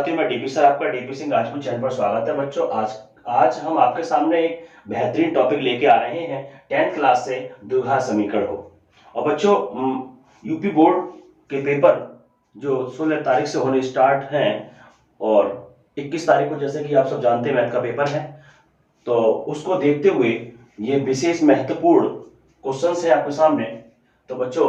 साथियों, मैं DP sir, आपका डीपी सिंह राजपूत चैनल पर स्वागत है। बच्चों, आज हम आपके सामने एक बेहतरीन टॉपिक लेके आ रहे हैं 10th क्लास से द्विघात समीकरण को। और बच्चों, यूपी बोर्ड के पेपर जो 16 तारीख से होने स्टार्ट हैं और 21 तारीख को, जैसे कि आप सब जानते हैं, मैथ का पेपर है, तो उसको देखते हुए ये विशेष महत्वपूर्ण क्वेश्चन है आपके सामने। तो बच्चों,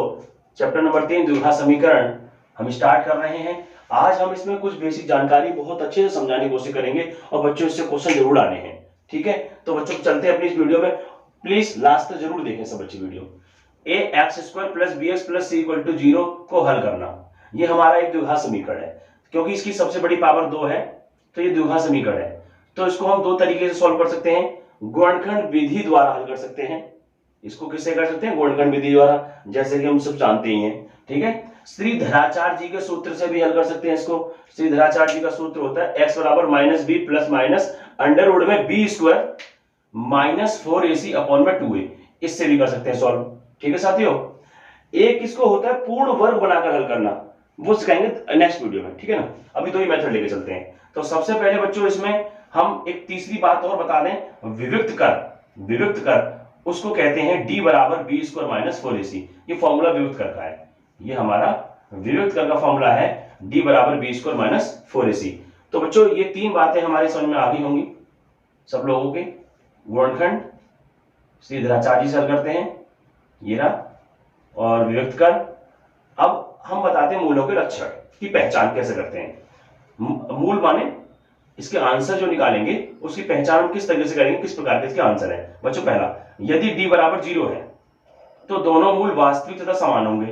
चैप्टर नंबर 3 द्विघात समीकरण हम स्टार्ट कर रहे हैं। आज हम इसमें कुछ बेसिक जानकारी बहुत अच्छे से समझाने की कोशिश करेंगे और बच्चों इससे क्वेश्चन जरूर आने हैं। ठीक है, तो बच्चों चलते हैं अपनी इस वीडियो में। प्लीज लास्ट तक जरूर देखें सब बच्चे video. A x square plus B x plus C equal to 0 को हल करना, ये हमारा एक द्विघात समीकरण है। क्योंकि इसकी सबसे बड़ी पावर 2 है, तो ये द्विघात समीकरण है। तो इसको हम दो तरीके से सॉल्व कर सकते हैं। गुणनखंड विधि द्वारा हल कर सकते हैं। इसको किससे कर सकते हैं? गुणनखंड विधि द्वारा, जैसे कि हम सब जानते ही हैं। ठीक है, श्रीधराचार्य जी के सूत्र से भी हल कर सकते हैं इसको। श्रीधराचार्य जी का सूत्र होता है x बराबर minus B plus minus under root में B square minus 4ac upon में 2a। इससे भी कर सकते हैं सॉल्व। ठीक है साथियों, एक इसको होता है पूर्ण वर्ग बनाकर हल करना, वो सिखाएंगे नेक्स्ट वीडियो में। ठीक है ना, अभी दो ही मेथड लेके चलते हैं। तो सबसे पहले बच्चों, इसमें हम एक तीसरी बात और बता दें, विविक्त कर उसको कहते हैं d बराबर बी स्क्वायर माइनस 4ac। ये फॉर्मूला विविक्त कर का है, ये हमारा विविक्त कर का फॉर्मूला है, d बराबर बी स्क्वायर माइनस 4ac। तो बच्चों, ये तीन बातें हमारी समझ में आ गई होंगी सब लोगों के। गुणनखंड श्रीधराचार्य से हल करते हैं, ये रहा, और विविक्त कर। अब हम बताते हैं मूलों के लक्षण की पहचान कैसे करते हैं। मूल माने इसके आंसर जो निकालेंगे उसकी पहचान हम किस तरीके से करेंगे, किस प्रकार के इसके आंसर है। बच्चों, पहला, यदि d बराबर 0 है तो दोनों मूल वास्तविक तथा समान होंगे।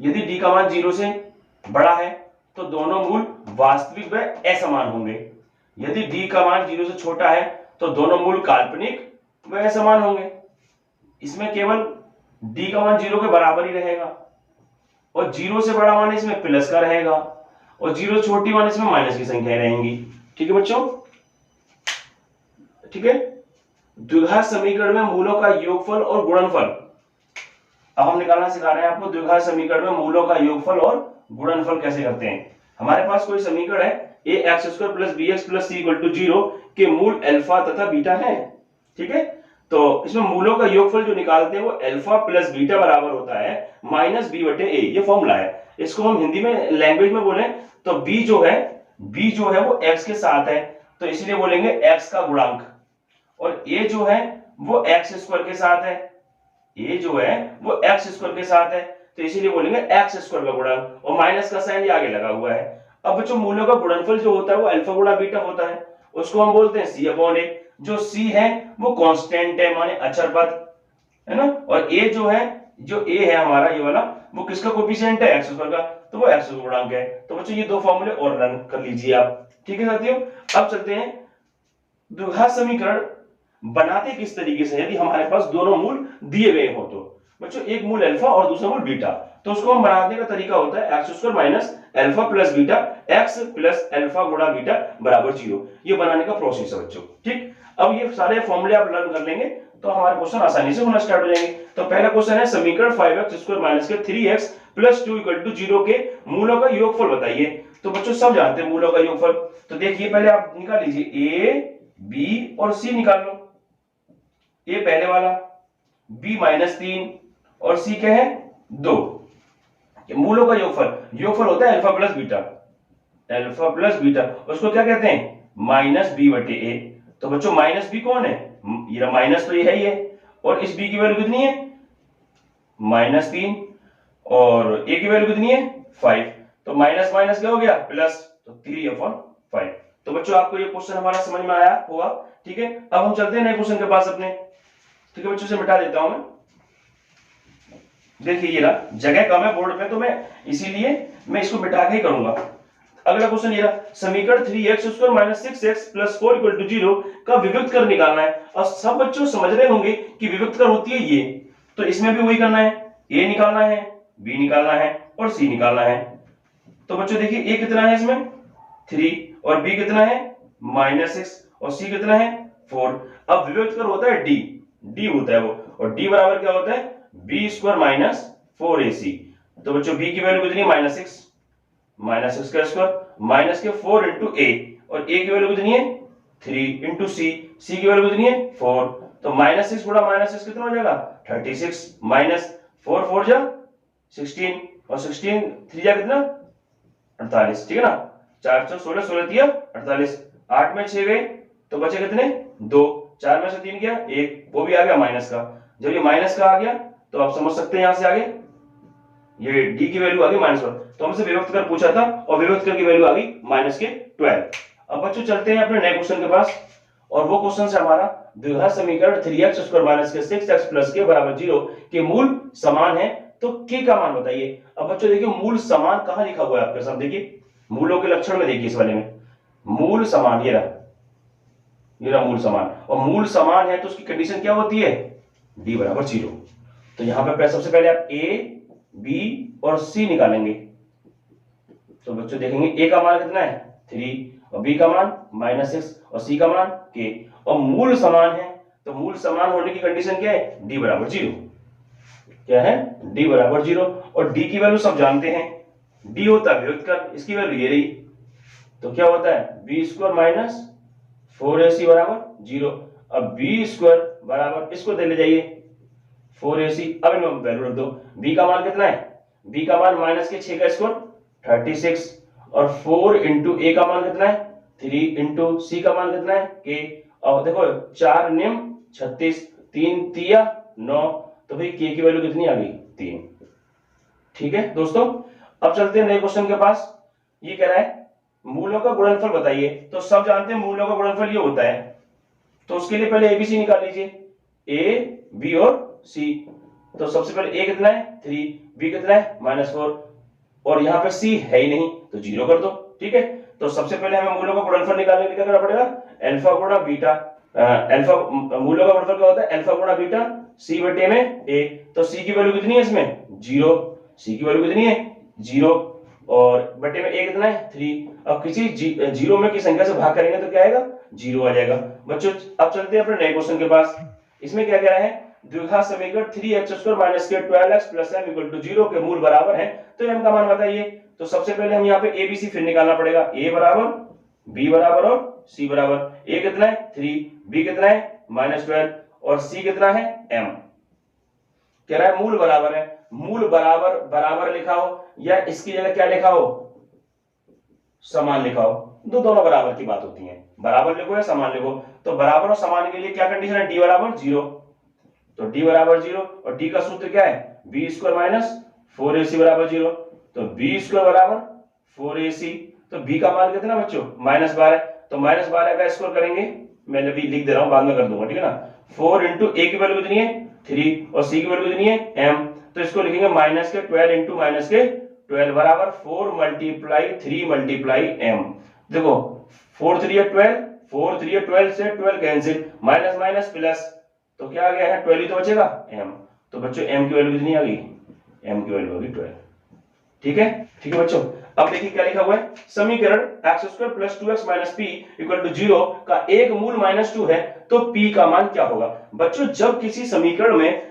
यदि d का मान 0 से बड़ा है तो दोनों मूल वास्तविक व असमान होंगे। यदि d का मान 0 से छोटा है तो दोनों मूल काल्पनिक व असमान होंगे। इसमें केवल d का मान 0 के बराबर ही रहेगा, और 0 से बड़ा मान इसमें प्लस का रहेगा, और 0 छोटी मान इसमें माइनस की संख्याएं रहेंगी। ठीक है बच्चों, ठीक है। द्विघात समीकरण में मूलों का योगफल और गुणनफल, अब हम निकालना सिखा रहे हैं आपको। द्विघात समीकरण में मूलों का योगफल और गुणनफल कैसे करते हैं। हमारे पास कोई समीकरण है, A x square plus B x plus C equal to 0 के मूल अल्फा तथा बीटा है। ठीक है, तो इसमें मूलों का योगफल जो निकालते हैं वो अल्फा प्लस बीटा बराबर होता है माइनस बी बटे ए। ये फॉर्मूला है। इसको हम हिंदी में लैंग्वेज में बोले तो b जो है वो x के साथ है, तो इसलिए बोलेंगे x का गुणांक, और a जो है वो x स्क्वायर के साथ है। a जो है वो x स्क्वायर के साथ है, तो इसीलिए बोलेंगे x स्क्वायर का गुणांक, और माइनस का साइन ये आगे लगा हुआ है। अब बच्चों, मूलों का गुणनफल जो होता है वो अल्फा गुणा बीटा होता है, उसको हम बोलते हैं c अपॉन a। जो c है वो कांस्टेंट है, माने अचर पद है ना, और a जो a है हमारा ये वाला, वो किसका कोफिशिएंट है? x स्क्वायर का, तो वो x गुणांक है। तो बच्चों, ये दो फॉर्मूले और रन कर लीजिए आप। ठीक है साथियों, अब चलते हैं द्विघात समीकरण बनाते किस तरीके से, यदि हमारे पास दोनों मूल दिए गए हो तो। बच्चों, एक मूल अल्फा और दूसरा मूल बीटा, तो उसको हम बनाने का तरीका होता है x square minus alpha plus beta x plus alpha गुणा बीटा बराबर 0। ये बनाने का प्रोसेस है बच्चों। ठीक, अब ये सारे फॉर्मूले आप लर्न कर लेंगे तो हमारे क्वेश्चन आसानी से होना स्टार्ट हो जाएंगे। तो पहला क्वेश्चन है, समीकरण 5x स्क्वायर माइनस के 3x प्लस 2 इक्वल टू 0 के मूलों का योगफल बताइए। तो बच्चों, सब जानते हैं मूलों का योगफल। तो देखिए, पहले आप निकाल लीजिए, a b और c निकाल लो। a पहले वाला, b माइनस 3 और c क्या है? 2। मूलों का योगफल होता है अल्फा प्लस बीटा, उसको क्या कहते हैं? माइनस b बटे a। तो बच्चों, माइनस b कौन है? ये माइनस तो ये है ही है, और इस b की वैल्यू कितनी है? माइनस 3, और a की वैल्यू कितनी है? 5। तो माइनस माइनस क्या हो गया? प्लस, तो 3/5। तो बच्चों, आपको ये क्वेश्चन हमारा समझ में आया होगा। ठीक है, अब हम चलते हैं नए क्वेश्चन के पास अपने। ठीक है बच्चों, से मिटा देता हूं मैं। देखिए, ये रहा, जगह कम है बोर्ड में, तो मैं इसीलिए मैं इसको मिटा के ही करूंगा। अगला क्वेश्चन ये रहा, समीकरण 3x square minus 6x plus 4 equal to 0 का विविक्त कर निकालना है। और सब बच्चों समझ रहे होंगे कि विविक्त कर होती है ये, तो इसमें भी वही करना है, a निकालना है, b निकालना है और c निकालना है। तो बच्चों देखिए, a कितना है इसमें? 3, और b कितना है? -6, और c कितना है? 4। अब विविक्त कर होता है d होता है वो, और d बराबर क्या होता है? b square minus 4ac। तो बच्चों, b की वैल्यू कितनी है? -6, माइनस एक्स का स्क्वायर माइनस के 4 इंटू ए, और ए की वैल्यू कितनी है 3 इंटू सी, सी की वैल्यू कितनी है 4, तो माइनस 6 गुणा माइनस 6 कितना हो जाएगा 36 माइनस 4 4 जा 16 और 16 3 जा कितना 48, ठीक है ना, 4 4 16 16 दिया 48, 8 में 6 गए तो बचे कितने 2, 4 में से 3 गया 1, वो भी आ गया माइनस का। जब ये माइनस का आ गया तो आप समझ सकते हैं यहां से आगे ये डी की वैल्यू आ गई -1, तो हमसे विभक्त कर पूछा था और विभक्त कर की वैल्यू आ गई -12। अब बच्चों चलते हैं अपने नए क्वेश्चन के पास, और वो क्वेश्चन से हमारा द्विघात समीकरण 3x² माइनस के 6x प्लस के बराबर 0 के मूल समान है, तो k का मान बताइए। अब बच्चों देखिए मूल समान कहां लिखा हुआ है आपके सामने, देखिए मूलों के लक्षण में देखिए इस वाले में मूल समान, ये रहा मूल समान, और मूल समान है तो उसकी कंडीशन क्या होती है d बराबर 0। तो यहां पर सबसे पहले आप a b और c निकालेंगे, तो बच्चों देखेंगे a का मान कितना है 3 और b का मान -6 और c का मान k, और मूल समान है तो मूल समान होने की कंडीशन क्या है d बराबर 0, क्या है d बराबर 0, और d की वैल्यू सब जानते हैं, d होता है विभक्त कर, इसकी वैल्यू ये रही, तो क्या होता है b² माइनस 4ac बराबर 0। अब b² बराबर इसको दे ले जाइए 4ac, अब इनमें वैल्यू रख दो, b का मान कितना है, b का मान माइनस के 6 का स्क्वायर 36, और 4 इंटू a का मान कितना है 3 इंटू c का मान कितना है k, और देखो 4 निम 36 3 तिया 9, तो भाई k की वैल्यू कितनी आ गई 3। ठीक है दोस्तों, अब चलते हैं नए क्वेश्चन के पास। ये कह रहा है मूलों का गुणनफल बताइए, तो सब जानते हैं मूलों का गुणनफल ये होता है, तो उसके लिए पहले एबीसी निकाल लीजिए, ए बी और सी। तो सबसे पहले a कितना है 3, b कितना है -4, और यहाँ पे c है ही नहीं तो 0 कर दो। ठीक है, तो सबसे पहले हमें मूलों का गुणनफल निकालने के लिए क्या करना पड़ेगा, अल्फा गुणा बीटा, अल्फा मूलों का गुणनफल क्या होता है अल्फा गुणा बीटा c बटे में a, तो c की वैल्यू कितनी है इसमें 0, c की वैल्यू कितनी है 0, और बटे में a कितना है 3। अब किसी जीरो में की संख्या से भाग करेंगे तो क्या आएगा 0 आ जाएगा। बच्चों अब चलते हैं अपने नए क्वेश्चन के पास। इसमें क्या कह रहा है द्विघात समीकरण 3x² माइनस के 12x plus m equal to 0 के मूल बराबर है, तो m का मान बताइए। तो सबसे पहले हम यहाँ पे a b c फिर निकालना पड़ेगा, a बराबर b बराबर और c बराबर, a कितना है 3, b कितना है -12 और c कितना है m। कह रहा है मूल बराबर है, मूल बराबर बराबर लिखा हो या इसकी जगह क्या लिखा हो समान लिखा हो, दोनों बराबर की बात होती है, बराबर लिखो या समान लिखो। तो बराबर और समान के लिए क्या कंडीशन है d बराबर 0, तो d बराबर 0, और d का सूत्र क्या है b² माइनस 4ac बराबर 0, तो b² बराबर 4ac, तो b का मान कितना बच्चों -12, तो -12 का स्क्वायर करेंगे, मैंने भी लिख दे रहा हूं बाद में कर दूंगा, ठीक है ना। 4 इंटू a की वैल्यू कितनी है 3 और c की वैल्यू कितनी है m, तो इसको लिखेंगे माइनस के 12 इंटू माइनस के 12 बराबर 4 मल्टीप्लाई 3 मल्टीप्लाई m। देखो 4 3 12, 4 3 12 से 12 कैंसिल, माइनस माइनस प्लस, तो क्या आ गया है 12 ही तो बचेगा m, तो बच्चों m की वैल्यू कितनी आ गई, m की वैल्यू होगी 12। ठीक है, ठीक है बच्चों, अब देखिए क्या लिखा हुआ है, समीकरण x² plus 2x minus p equal to 0 का एक मूल -2 है, तो p का मान क्या होगा। बच्चों जब किसी समीकरण में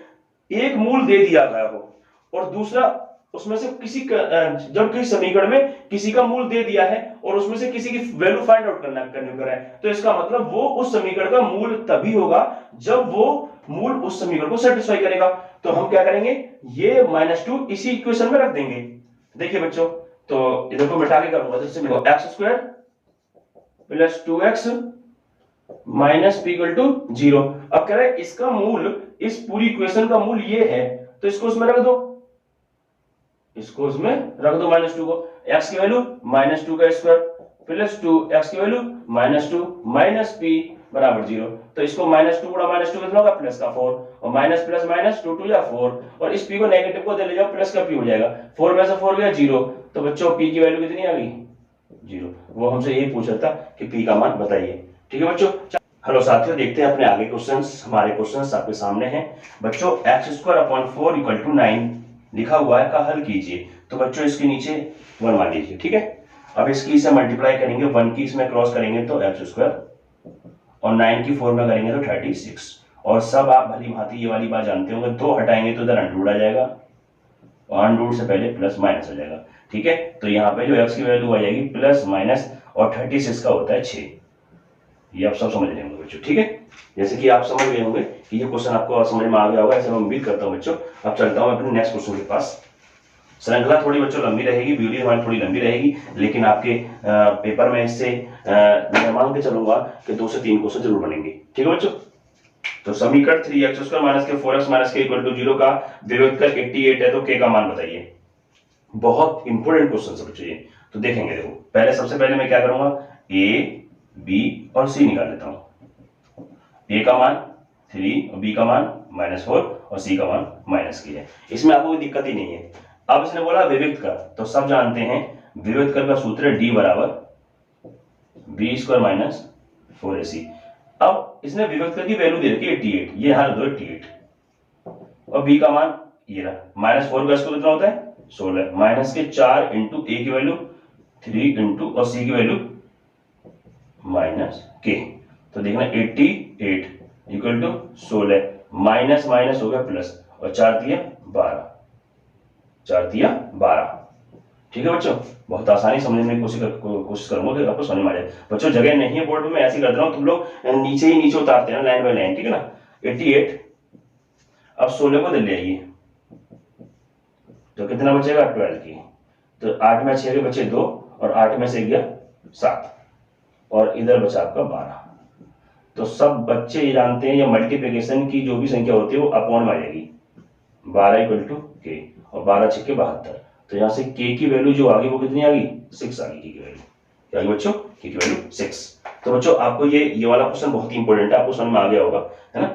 एक मूल दे दिया गया हो और दूसरा उसमें से किसी का, जब किसी समीकरण में किसी का मूल दे दिया है और उसमें से किसी की वैल्यू फाइंड आउट करना है, तो इसका मतलब वो उस समीकरण का मूल तभी होगा जब वो मूल उस समीकरण को सेटिस्फाई करेगा। तो हम क्या करेंगे, ये -2 इसी इक्वेशन में रख देंगे। देखिए बच्चों, तो इधर को मिटा के करूंगा, तो इससे मिलेगा x² plus 2x minus p equal to 0। अब कह रहे हैं इसका मूल, इस पूरी इक्वेशन का मूल ये है, तो इसको उसमें रख दो, इसको उसमें रख दो -2 को, x की वैल्यू -2 का स्क्वायर प्लस 2 x की वैल्यू -2 माइनस p बराबर 0, तो इसको -2 गुणा -2 कितना होगा प्लस का 4, और माइनस प्लस माइनस 2 2 या 4, और इस p को नेगेटिव को दे ले जाओ, प्लस का p हो जाएगा, 4 में से 4 गया 0, तो बच्चों p की वैल्यू कितनी आ गई 0। वो हमसे यही पूछ रहा था कि p का मान बताइए। ठीक है बच्चों, हेलो साथियों, देखते हैं अपने आगे क्वेश्चंस। हमारे क्वेश्चंस आपके सामने हैं बच्चों। x² 4 = 9 लिखा हुआ है का हल कीजिए, तो बच्चों इसके नीचे 1 मान लीजिए। ठीक है, अब इसकी इसे मल्टीप्लाई करेंगे, 1 की इसमें क्रॉस करेंगे तो x² और 9 की 4 में करेंगे तो 36, और सब आप भली भांति ये वाली बात जानते होंगे, 2 हटाएंगे तो इधर अंडर रूट आ जाएगा, और अंडर रूट से पहले प्लस माइनस आ जाएगा, ठीक है, तो यहाँ पे जो x की वैल्यू आ जाएगी प्लस माइनस और 36 का होता है 6। ये आप सब समझ रहे होंगे बच्चों, ठीक है। जैसे कि आप समझ गए होंगे कि ये क्वेश्चन आपको समझ में आ गया होगा, ऐसे मैं उम्मीद करता हूँ बच्चों। अब चलता हूँ अपने नेक्स्ट क्वेश्चन के पास। श्रृंखला थोड़ी बच्चों लंबी रहेगी, वीडियो हमारी थोड़ी लंबी रहेगी, लेकिन आपके पेपर में इससे मैं मान के चलूंगा कि 2 से 3 क्वेश्चन जरूर बनेंगे, ठीक है बच्चों। तो समीकरण 3x² माइनस के 4x माइनस के इक्वल टू 0 का विभक्त कर 88 है, तो k का मान बताइए। बहुत इंपॉर्टेंट क्वेश्चन है बच्चों ये। तो देखेंगे, देखो पहले सबसे पहले मैं क्या करूंगा, a b और c निकाल लेता हूं। a का मान 3 और b का मान -4 और c का मान -k है। इसमें आपको कोई दिक्कत ही नहीं है। अब इसने बोला विभक्त कर, तो सब जानते हैं विभक्त कर का सूत्र है d बराबर b² माइनस 4ac। अब इसने विभक्त कर की वैल्यू दे रखी है 88, ये यहां दो 88, और b का मान ये रहा -4 का स्क्वायर कितना होता है 16, माइनस के 4 इंटू a की वैल्यू 3 इंटू और c की वैल्यू -k। तो देखना 88 इक्वल टू 16, माइनस माइनस हो गया प्लस, और 4 दिया 12, 4 दिया 12। ठीक है बच्चों, बहुत आसानी समझने की कोशिश करूंगा कि आपको समझ में आ जाए। बच्चों जगह नहीं है बोर्ड में, मैं ऐसे ही कर रहा हूँ, तुम लोग नीचे ही नीचे उतारते हैं लाइन बाय लाइन, ठीक है ना। 88, अब 16 को दे ले आइए, तो कितना बचेगा 12 की, तो 8 में 6 के बचे 2, और 8 में से गया 7, और इधर बचा आपका 12। तो सब बच्चे ये जानते हैं ये मल्टीप्लिकेशन की जो भी संख्या होती है वो अपॉन में आ जाएगी, 12 इक्वल टू के, और 12 6 के 72। तो यहाँ से के की वैल्यू जो आ गई वो कितनी आ गई 6 आ गई, के की वैल्यू क्या आ गई बच्चों, के की वैल्यू 6। तो बच्चों आपको ये वाला क्वेश्चन बहुत ही इंपॉर्टेंट है, आपको समझ में आ गया होगा, है ना।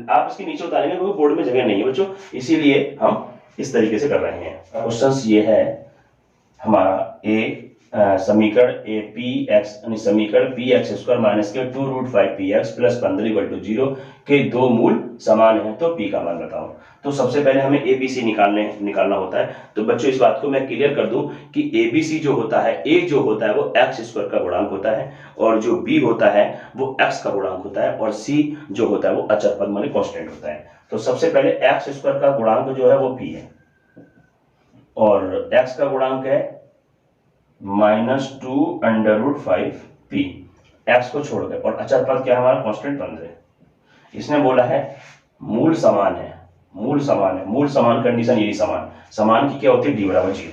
आप इसके नीचे उतारेंगे क्योंकि बोर्ड में जगह नहीं है बच्चों, इसीलिए हम इस तरीके से कर रहे हैं। क्वेश्चन ये है हमारा समीकरण ए पी एक्स समीकरण पी एक्स स्क्वायर माइनस के 2√5px प्लस 15 इक्वल टू 0 के दो मूल समान है, तो p का मान बताओ। तो सबसे पहले हमें ए बी सी निकालना होता है। तो बच्चों इस बात को मैं क्लियर कर दूं कि ए बी सी जो होता है, a जो होता है वो x स्क्वायर का गुणांक होता है, और जो b होता है वो x का गुणांक होता है, और c जो होता है वो अचर पद माने कांस्टेंट होता है। तो सबसे पहले x स्क्वायर का गुणांक जो है वो p है, और x का गुणांक है -2√5p, x को छोड़ गए, और अचर पद क्या है हमारा कांस्टेंट 15। इसने बोला है मूल समान है, मूल समान है, मूल समान कंडीशन यही समान की क्या होती है d बराबर 0,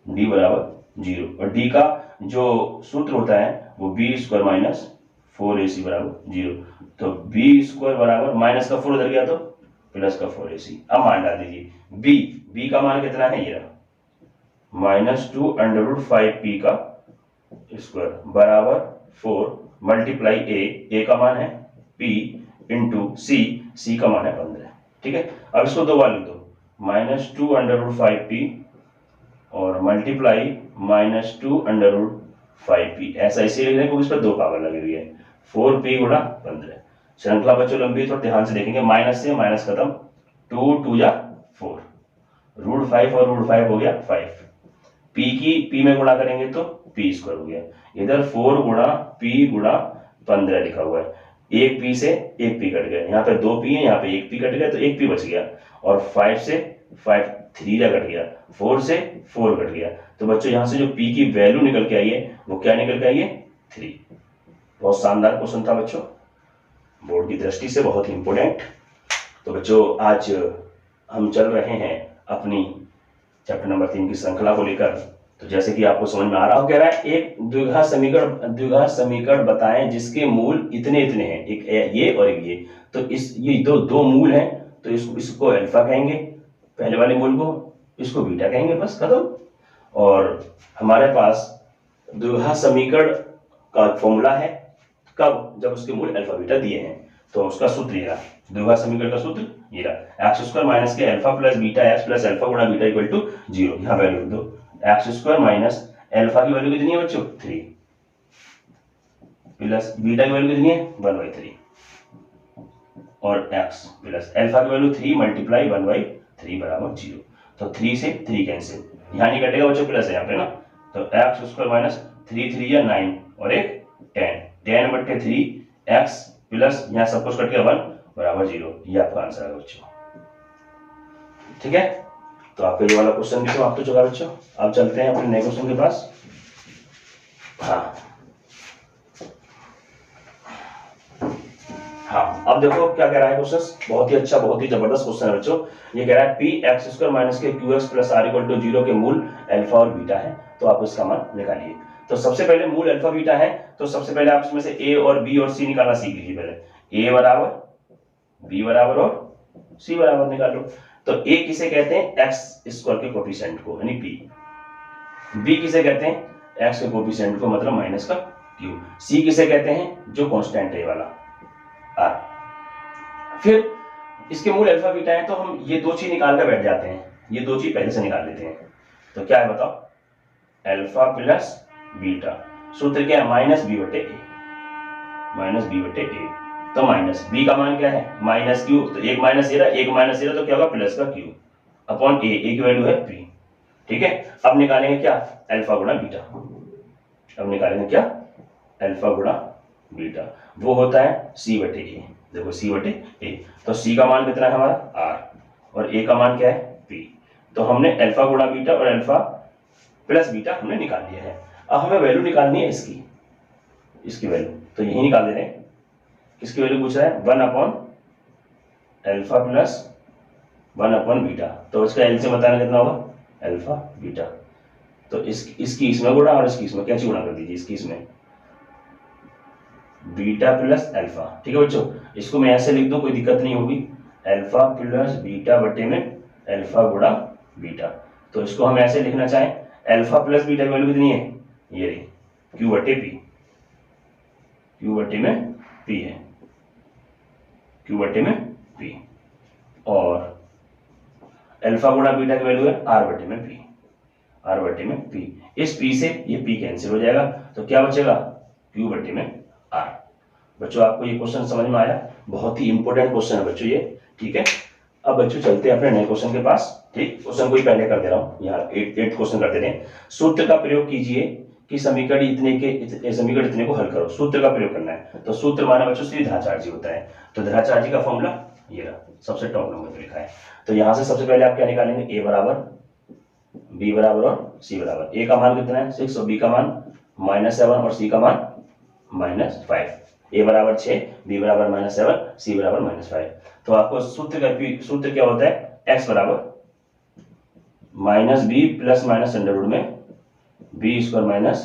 d बराबर 0, और d का जो सूत्र होता है वो b² माइनस 4ac बराबर 0। तो b² बराबर माइनस का 4 उधर गया तो प्लस का 4ac। अब मान डाल दीजिए b का मान कितना है, ये -2√5p का स्क्वायर बराबर 4 मल्टीप्लाई a का मान है p इंटू c का मान है 15। ठीक है, अब इसको दो बार लिख दो, -2√5p और मल्टीप्लाई -2√5p, ऐसा इसलिए लिख रहे हैं क्योंकि इस पर 2 पावर लगी हुई है, 4p गुणा 15। श्रृंखला बच्चों लंबी है, थोड़ा ध्यान से देखेंगे, माइनस से माइनस खत्म, 2 2 या 4, √5 और √5 हो गया 5, p में गुणा करेंगे तो p² हो गया, इधर 4 गुणा p गुणा 15 लिखा हुआ है, एक p से एक p कट गया, यहाँ पे 2 p है, यहाँ पे एक p कट गया तो एक p बच गया, और 5 से 5 3 कट गया, 4 से 4 कट गया। तो बच्चों यहाँ से जो p की वैल्यू निकल के आई है वो क्या निकल के आई है 3। बहुत शानदार क्वेश्चन था बच्चों, बोर्ड की दृष्टि से बहुत ही इंपोर्टेंट। तो बच्चों आज हम चल रहे हैं अपनी चैप्टर नंबर 3 की श्रृंखला को लेकर। तो जैसे कि आपको समझ में आ रहा हो, कह रहा है एक द्विघात समीकरण बताएं जिसके मूल इतने इतने हैं, एक ये और एक ये। तो ये दो मूल हैं, तो इसको अल्फा कहेंगे पहले वाले मूल को, इसको बीटा कहेंगे, बस खत्म। और हमारे पास द्विघात समीकरण का फॉर्मूला है कब, जब उसके मूल अल्फा बीटा दिए हैं। तो उसका सूत्र ये रहा, द्विघात समीकरण का सूत्र ये रहा, x² माइनस के alpha plus beta x plus alpha गुणा बीटा इक्वल टू 0। यहाँ वैल्यू लिख दो, x² माइनस अल्फा की वैल्यू कितनी है बच्चों 3, प्लस बीटा की वैल्यू कितनी है 1/3, और x प्लस अल्फा की वैल्यू 3 मल्टीप्लाई 1/3 बराबर 0। तो 3 से 3 कैंसिल, यहाँ नहीं कटेगा बच्चों, प्लस है यहाँ पे ना, तो x² माइनस 3 3 या 9 और एक 10/3 x प्लस यहाँ सब कुछ कट गया 1 बराबर 0। ये आपका आंसर है बच्चों, ठीक है। तो आपका ये वाला क्वेश्चन भी समाप्त हो चुका है बच्चों। अब चलते हैं अपने नए क्वेश्चन के पास। हाँ, अब देखो क्या कह रहा है क्वेश्चन, बहुत ही अच्छा, बहुत ही जबरदस्त क्वेश्चन है बच्चों। ये कह रहा है पी एक्स स्क्वायर माइनस के q x plus r equal to 0 के मूल अल्फा और बीटा है, तो आप इसका मान निकालिए। तो सबसे पहले मूल अल्फा बीटा है, तो सबसे पहले आप इसमें से ए और बी और सी निकालना सीख लीजिए। पहले ए बराबर बी बराबर और सी बराबर निकालो। तो ए किसे कहते हैं, एक्स स्क्वायर के कोफिशिएंट को, यानी पी। बी किसे कहते हैं, एक्स के कोफिशिएंट को, मतलब माइनस का क्यू। सी किसे कहते हैं, जो कांस्टेंट है वाला, आर। फिर इसके मूल अल्फा बीटा है, तो हम ये दो चीज निकाल कर बैठ जाते हैं, ये दो चीज पहले से निकाल लेते हैं। तो क्या है बताओ, अल्फा प्लस बीटा, सूत्र क्या है, माइनस बी बटे ए, माइनस बी बटे ए। तो माइनस बी का मान क्या है, माइनस क्यू, तो एक माइनस ए रहा, एक माइनस ए रहा, तो क्या होगा, प्लस का क्यू अपॉन ए, ए की वैल्यू है पी। ठीक है, अब निकालेंगे क्या, अल्फा गुणा बीटा। अब निकालेंगे क्या, अल्फा गुणा बीटा, वो होता है सी बटे ए। देखो सी बटे ए, तो सी का मान कितना है हमारा, आर, और ए का मान क्या है, पी। तो हमने अल्फा गुणा बीटा और अल्फा प्लस बीटा हमने निकाल लिया है। अब हमें वैल्यू निकालनी है इसकी, इसकी वैल्यू, तो यही निकाल दे रहे हैं। किसकी वैल्यू पूछ रहा है, 1 upon alpha plus 1 upon beta. तो इसका एलसीएम बताना कितना होगा, अल्फा बीटा। तो इसकी इसमें गुणा और इसकी इसमें, कैसे गुणा कर दीजिए, इसकी इसमें बीटा प्लस अल्फा। ठीक है बच्चों, इसको मैं ऐसे लिख दूं, कोई दिक्कत नहीं होगी, अल्फा प्लस बीटा बटे में अल्फा गुणा बीटा। तो इसको हम ऐसे लिखना चाहें, अल्फा प्लस बीटा की वैल्यू कितनी है, ये रही, क्यू बटे पी, क्यू बटे में पी है, क्यू बटे में पी, और अल्फा गुणा बीटा की वैल्यू है आर बटे में पी, आर बटे में पी। इस पी से ये पी कैंसिल हो जाएगा, तो क्या बचेगा, क्यू बटे में आर। बच्चों आपको ये क्वेश्चन समझ में आया, बहुत ही इंपॉर्टेंट क्वेश्चन है बच्चों ये। ठीक है, अब बच्चों चलते हैं अपने नए क्वेश्चन के पास। ठीक, क्वेश्चन को ही पहले कर दे रहा हूँ, यहाँ 8 क्वेश्चन कर दे रहे हैं। सूत्र का प्रयोग कीजिए कि समीकरण इतने को हल करो, सूत्र का प्रयोग करना है। तो सूत्र माना बच्चों श्री ध्रुवाचार्य होता है, तो ध्रुवाचार्य का फॉर्मूला ये रहा, सबसे टॉप नंबर पे लिखा है। तो यहाँ से सबसे पहले आप क्या निकालेंगे, ए बराबर बी बराबर और सी बराबर। ए का मान कितना है 6 और बी का मान -7 और सी का मान -5। ए बराबर 6, बी बराबर -7, सी बराबर -5। तो आपको सूत्र क्या होता है, एक्स बराबर -b plus minus under root में B square minus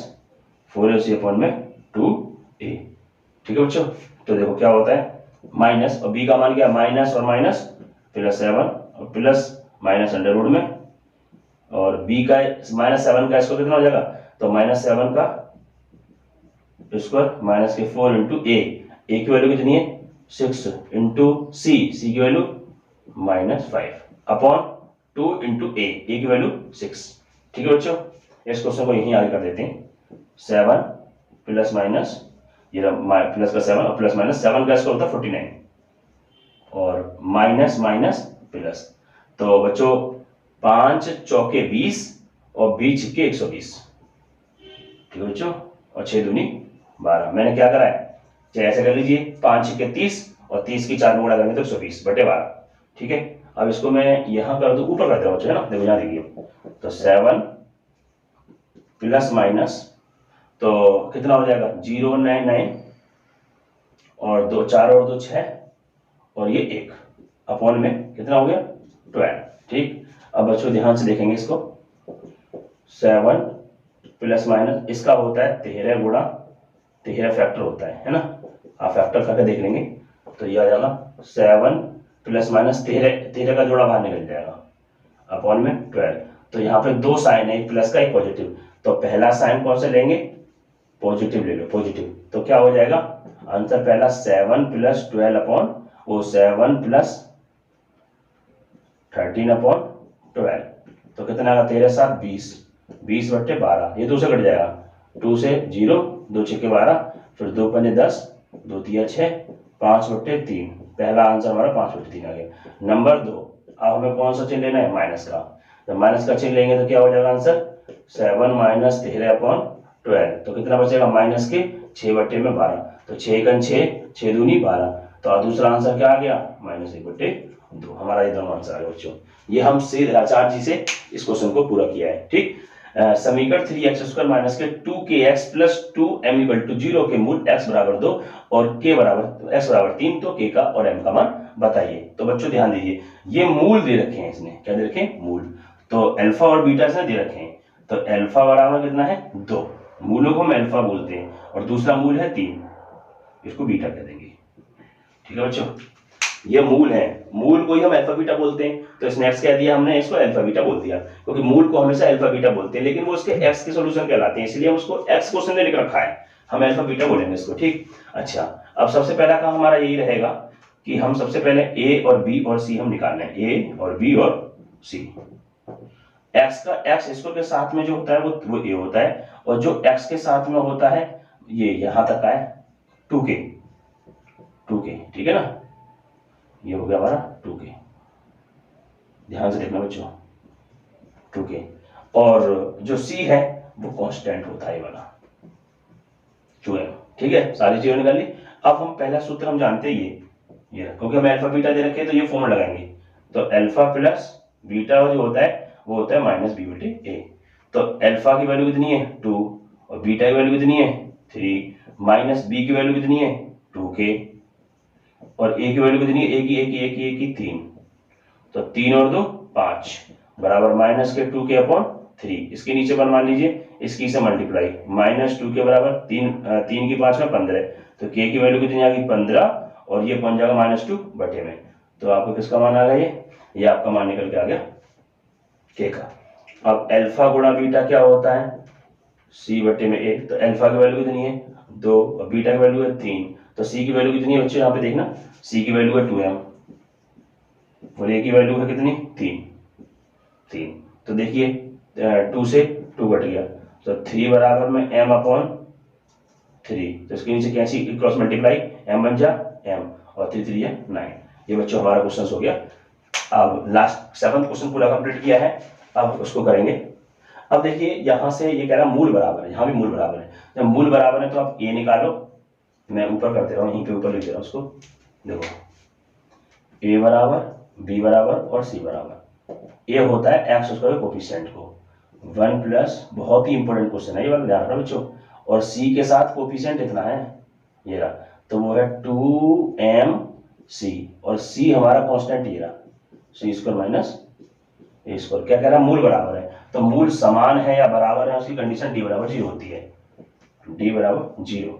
4ac upon में 2a। ठीक है बच्चों, तो देखो क्या होता है, माइनस और बी का मान क्या, माइनस और माइनस प्लस 7 और प्लस माइनस अंडर रूट में, और बी का -7 का स्क्वायर कितना हो जाएगा, तो -7 का स्क्वायर माइनस के 4 इंटू ए की वैल्यू कितनी है 6 इंटू सी की वैल्यू -5 अपॉन 2 इंटू ए की वैल्यू 6। ठीक है बच्चों, इस क्वेश्चन को यहीं आगे कर देते हैं। 7 प्लस माइनस, ये प्लस का 7 और प्लस माइनस 7 का स्क्वायर होता है 49 और माइनस माइनस प्लस। तो बच्चों 5 चौके 20 और 20 छिक्के 120। ठीक है बच्चों, और 6 दूनी 12। मैंने क्या करा है, चाहे ऐसे कर लीजिए, 5 छिक्के 30 और 30 की 4 में गुणा करेंगे तो 120 बटे 12। ठीक है, अब इसको मैं यहां कर दूं, ऊपर करते रहो, है ना, देखो यहां देखिए, तो 7 प्लस माइनस, तो कितना हो जाएगा 099 और 2 4 और 2 6 और ये 1 अपॉन में कितना हो गया 12। ठीक, अब बच्चों ध्यान से देखेंगे इसको, 7 प्लस माइनस, इसका होता है 13 गुणा 13 फैक्टर होता है ना, आप फैक्टर करके देख लेंगे तो ये आ जाएगा 7 प्लस माइनस 13 का जोड़ा बाहर निकल जाएगा अपॉन में 12। तो यहाँ पे 2 साइन है, एक प्लस का एक पॉजिटिव, तो पहला साइन कौन सा लेंगे, पॉजिटिव ले लो, पॉजिटिव। तो क्या हो जाएगा आंसर, पहला 7 प्लस 12 अपॉन वो 7 प्लस 13 अपॉन 12, तो कितना आएगा 13 7 20, 20 बट्टे 12, ये 2 से कट जाएगा, 2 से 0, 2 6 12, फिर 2 पंजे 10, 2 3 6, 5 बट्टे 3। पहला आंसर हमारा 5 बट्टे 3 आ गया। नंबर 2, अब हमें कौन सा चिन्ह लेना है, माइनस का। जब माइनस का चिन्ह लेंगे तो क्या हो जाएगा आंसर, 7 माइनस 13 अपॉन 12, तो कितना बचेगा माइनस के 6 बट्टे में 12, तो 6 6 6 दूनी 12, तो दूसरा आंसर क्या आ गया, -1/2। हमारा ये दोनों आंसर आ गए बच्चों। ये हम सीधे आचार्य जी से इस क्वेश्चन को पूरा किया है। ठीक, समीकरण 3x² माइनस के 2kx प्लस 2m = 0 के मूल x = 2 और k बराबर x = 3, तो k का और m का मान बताइए। तो बच्चों ध्यान दीजिए, ये मूल दे रखे हैं, इसने क्या दे रखे हैं, मूल। तो अल्फा और बीटा इसने दे रखे हैं। तो अल्फा बराबर कितना है, 2, मूलों को हम अल्फा बोलते हैं, और दूसरा मूल है 3, इसको बीटा कह देंगे। ठीक है बच्चों, ये मूल है, मूल को ही हम अल्फा बीटा बोलते हैं। तो इसने x कह दिया, हमने इसको अल्फा बीटा बोल दिया, क्योंकि मूल को हमेशा अल्फा बीटा बोलते हैं, लेकिन वो उसके x के सॉल्यूशन कहलाते हैं, इसलिए हम उसको x क्वेश्चन में लिख रखा है, हम अल्फा बीटा बोलेंगे इसको। ठीक, अच्छा, अब सबसे पहला काम हमारा यही रहेगा कि हम सबसे पहले a और b और c हम निकाल लें, a और b और c। x का x स्क्वायर के साथ में जो होता है वो a होता है, और जो x के साथ में होता है ये यहां तक है 2k। ठीक है ना, ये हो गया हमारा 2k, ध्यान से देखना बच्चों, 2k। और जो c है वो कांस्टेंट होता है, ये वाला 2m। ठीक है, सारी चीजें निकाल ली। अब हम पहला सूत्र हम जानते हैं ये क्योंकि हमें अल्फा बीटा दे रखे हैं, तो ये फॉर्मूला लगाएंगे। तो अल्फा प्लस बीटा जो होता है वो होता है -b/a। तो अल्फा की वैल्यू कितनी है, 2, और बीटा की वैल्यू कितनी है, 3, माइनस बी की वैल्यू कितनी है, 2k, और ए की वैल्यू कितनी है, ए की 3। तो 3 और 2 5 बराबर -2k/3। इसके नीचे पर मान लीजिए इसकी से मल्टीप्लाई, -2k बराबर 3 की 5 में 15, तो k की वैल्यू कितनी आ गई, 15, और ये पहुंच जाएगा -2/में। तो आपको किसका मान आ गया, ये आपका मान निकल के आ गया k का। अब अल्फा गुणा बीटा क्या होता है, c/a। तो अल्फा की वैल्यू कितनी है, 2, और बीटा की वैल्यू है 3, तो c की वैल्यू कितनी है बच्चों, यहाँ पे देखना, c की वैल्यू है 2m, और a की वैल्यू है कितनी, 3। तो देखिए 2 से 2 कट गया, तो 3 बराबर में m/3। तो इसके नीचे कैसी क्रॉस मल्टीप्लाई, m बन जा m, और 3 3 है 9। ये बच्चों हमारा क्वेश्चन हो गया। अब लास्ट 7th क्वेश्चन पूरा कंप्लीट किया है, अब उसको करेंगे। अब देखिए यहाँ से ये कह रहा है मूल बराबर है, यहाँ भी मूल बराबर है। जब मूल बराबर है तो आप a निकालो, मैं ऊपर कर दे रहा हूँ, यहीं पे ऊपर लिख दे रहा हूँ उसको। देखो a बराबर, b बराबर और c बराबर। a होता है x स्क्वायर कोफिशिएंट को 1 प्लस, बहुत ही इंपॉर्टेंट क्वेश्चन है ये वाला, ध्यान रखना बच्चों। और c के साथ कोफिशिएंट इतना है, ये रहा, तो वो है 2mc, और c हमारा कांस्टेंट ये रहा, c² माइनस a²। क्या कह रहा है, मूल बराबर है, तो मूल समान है या बराबर है, उसकी कंडीशन d = 0 होती है, d = 0।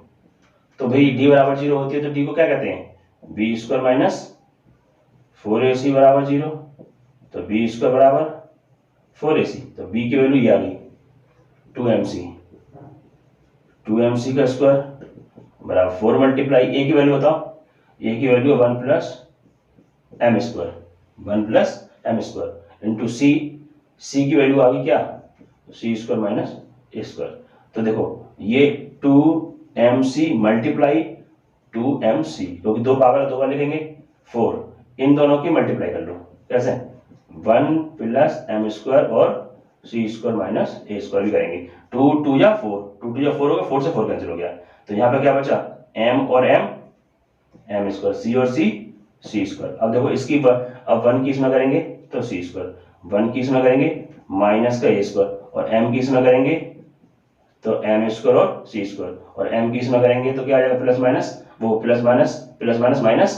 तो भाई d = 0 होती है, तो d को क्या कहते हैं, b² माइनस 4ac = 0। तो b² बराबर 4ac, तो b की वैल्यू ये आ गई 2mc का स्क्वायर बराबर 4 मल्टीप्लाई a की वैल्यू बताओ, a की value 1 plus m² into c की वैल्यू आ गई क्या, c² माइनस a²। तो देखो ये 2mc मल्टीप्लाई 2mc, क्योंकि दो पावर दो बार लिखेंगे 4, इन दोनों की मल्टीप्लाई कर लो, कैसे 1 प्लस m² और c² माइनस a² भी करेंगे। 2 2 या 4, 2 2 या 4 हो गया, 4 से 4 कैंसिल हो गया, तो यहाँ पे क्या बचा, m और m², c और c²। अब देखो इसकी अब 1 की इसमें करेंगे तो c², 1 की इसमें करेंगे माइनस का a², और m की इसमें करेंगे तो m² और c², और m की इसमें करेंगे तो क्या आ जाएगा, प्लस माइनस, वो प्लस माइनस माइनस,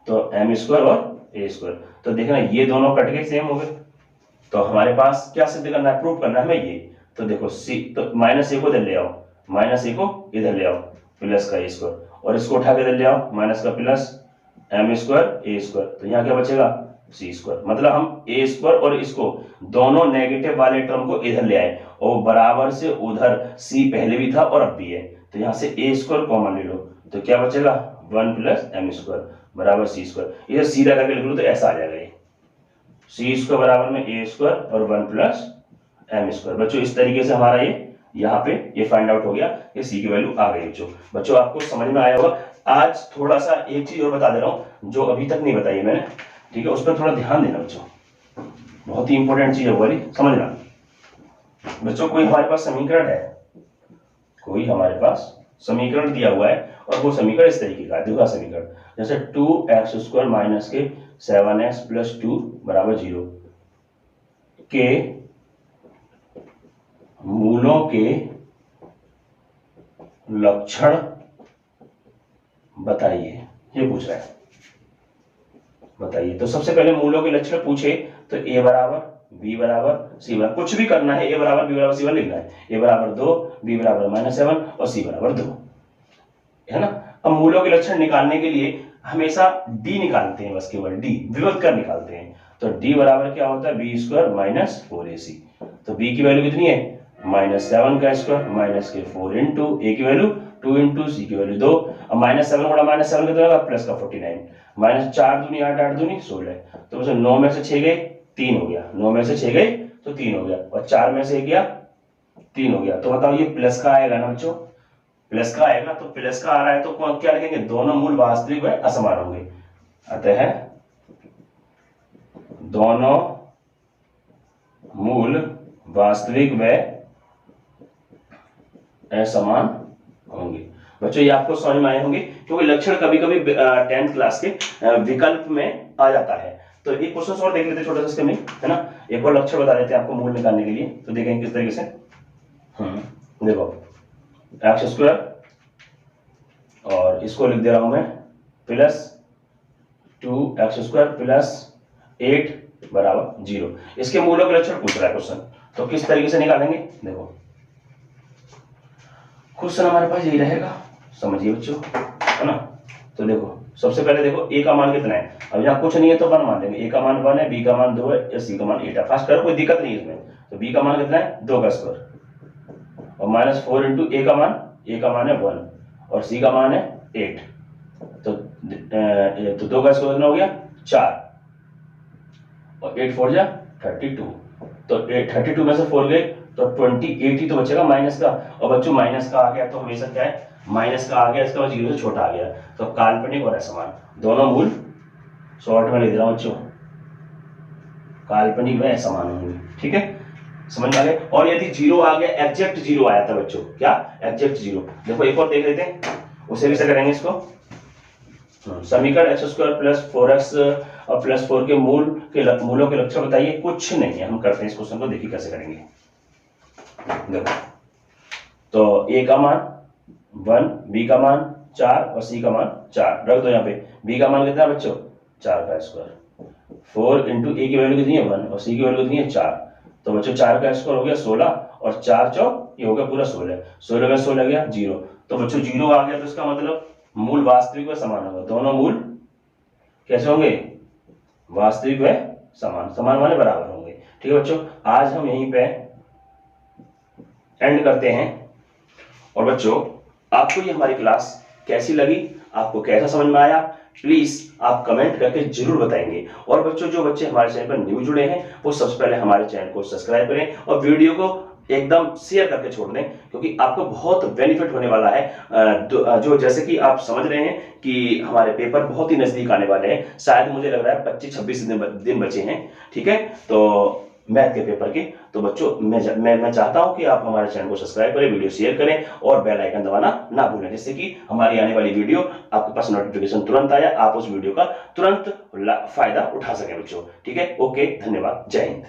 तो m² और a²। तो देखना ये दोनों कट गए, सेम हो गए। तो हमारे पास क्या सिद्ध करना है, प्रूव करना है हमें ये। तो देखो c, तो -a को इधर ले आओ, -a को इधर ले आओ, प्लस का a², और इसको उठा के इधर ले आओ, माइनस का प्लस m² a²। तो यहाँ क्या बचेगा, c²। मतलब हम a² और इसको दोनों नेगेटिव वाले टर्म को इधर ले आए, और बराबर से उधर c पहले भी था और अब भी है, तो यहाँ से a² कॉमन ले लो, तो क्या बचेगा 1 प्लस m² बराबर c²। इधर सीधा करके लिख लो तो ऐसा आ जाएगा, ये c² बराबर में a² और 1 प्लस m²। बच्चों इस तरीके से हमारा ये यहाँ पे ये फाइंड आउट हो गया, ये c की वैल्यू आ गई। बच्चों आपको समझ में आया होगा। आज थोड़ा सा एक चीज और बता दे रहा हूँ जो अभी तक नहीं बताई मैंने, ठीक है, उस पर थोड़ा ध्यान देना बच्चों, बहुत ही इंपॉर्टेंट चीज है वाली, समझना बच्चों। कोई हमारे पास समीकरण दिया हुआ है और वो समीकरण इस तरीके का द्विघात समीकरण, जैसे 2x² माइनस के 7x प्लस 2 बराबर 0 के मूलों के लक्षण बताइए, ये पूछ रहा है। बताइए, तो सबसे पहले मूलों के लक्षण पूछे तो a बराबर b बराबर c बराबर, कुछ भी करना है, a बराबर b बराबर c बराबर लिखना है, a बराबर 2, b बराबर -7 और c बराबर 2, है ना। अब मूलों के लक्षण निकालने के लिए हमेशा d निकालते हैं, बस केवल d विभक्त कर निकालते हैं। तो d बराबर क्या होता है, b² माइनस 4ac। तो b की वैल्यू कितनी है, -7 का स्क्वायर माइनस के 4 इंटू a की वैल्यू 2 इंटू c की वैल्यू 2। अब -7 गुणा -7 कितना होगा, प्लस का 49, -4 दूनी 8, 8 दूनी 16। तो बस 9 में से 6 गए 3 हो गया, 9 में से 6 गए तो 3 हो गया, और 4 में से 1 गया 3 हो गया। तो बताओ ये प्लस का आएगा ना बच्चों, प्लस का आएगा। तो प्लस का आ रहा है तो कौन क्या लिखेंगे, दोनों मूल वास्तविक व असमान होंगे। अतः दोनों मूल वास्तविक व असमान होंगे। बच्चों ये आपको समझ में आए होंगे, क्योंकि लक्षण कभी कभी 10th क्लास के विकल्प में आ जाता है। तो एक क्वेश्चन और देख लेते हैं छोटा सा इसके में, है ना। एक और लक्षण बता देते हैं आपको मूल निकालने के लिए, तो देखें किस तरीके से। देखो x² और इसको लिख दे रहा हूं मैं प्लस 2x² प्लस 8 बराबर 0। इसके मूलों के लक्षण पूछ रहा है क्वेश्चन, तो किस तरीके से निकालेंगे। देखो क्वेश्चन हमारे पास यही रहेगा, समझिए बच्चों, है ना। तो देखो सबसे पहले देखो a का मान कितना है, अब यहाँ कुछ नहीं है तो 1 मान लेंगे। a का मान 1 है, b का मान 2 है, या c का मान 8 है। फास्ट करो, कोई दिक्कत नहीं है इसमें। तो b का मान कितना है, 2 का स्क्वायर और -4 इंटू a का मान है 1 और c का मान है 8। तो 2 का स्क्वायर कितना हो गया 4 और 8 4 जा 32। तो 32 में से 4 गए तो 28 ही तो बचेगा माइनस का। और बच्चों माइनस का आ गया तो हमेशा क्या है, माइनस का आ गया, इसका 0 से छोटा आ गया, तो काल्पनिक और असमान दोनों मूल शॉर्ट में लिख रहा हूं बच्चों, काल्पनिक व असमान होंगे। ठीक है, समझ में आ गया। और यदि 0 आ गया, एग्जैक्ट 0 आया था बच्चों, क्या एग्जैक्ट 0। देखो एक और देख लेते हैं, उसे भी से करेंगे इसको। समीकरण x² प्लस 4x और प्लस 4 के मूलों के लक्षण बताइए। कुछ नहीं है, हम करते हैं इस क्वेश्चन को, देखिए कैसे करेंगे। देखो तो a का मान 1, b का मान 4 और c का मान 4 रख दो यहाँ पे। b का मान कितना है बच्चों, 4 का स्क्वायर, 4 इंटू a की वैल्यू कितनी है 1 और c की वैल्यू कितनी है 4। तो बच्चों 4 का स्क्वायर हो गया 16 और 4 चौक ये हो गया पूरा 16, 16 में 16 गया 0। तो बच्चों 0 आ गया, तो इसका मतलब मूल वास्तविक व समान होगा। दोनों मूल कैसे होंगे, वास्तविक व समान, समान माने बराबर होंगे। ठीक है बच्चों, आज हम यहीं पे एंड करते हैं। और बच्चों आपको ये हमारी क्लास कैसी लगी, आपको कैसा समझ में आया, प्लीज आप कमेंट करके जरूर बताएंगे। और बच्चों जो बच्चे हमारे चैनल पर न्यू जुड़े हैं वो सबसे पहले हमारे चैनल को सब्सक्राइब करें और वीडियो को एकदम शेयर करके छोड़ दें, क्योंकि आपको बहुत बेनिफिट होने वाला है। जो जैसे कि आप समझ रहे हैं कि हमारे पेपर बहुत ही नजदीक आने वाले हैं, शायद मुझे लग रहा है 25-26 दिन बचे हैं। ठीक है, तो मैथ के पेपर के। तो बच्चों मैं चाहता हूं कि आप हमारे चैनल को सब्सक्राइब करें, वीडियो शेयर करें और बेल आइकन दबाना ना भूलें, जिससे कि हमारी आने वाली वीडियो आपके पास नोटिफिकेशन तुरंत आया, आप उस वीडियो का तुरंत फायदा उठा सकें बच्चों। ठीक है, ओके, धन्यवाद, जय हिंद।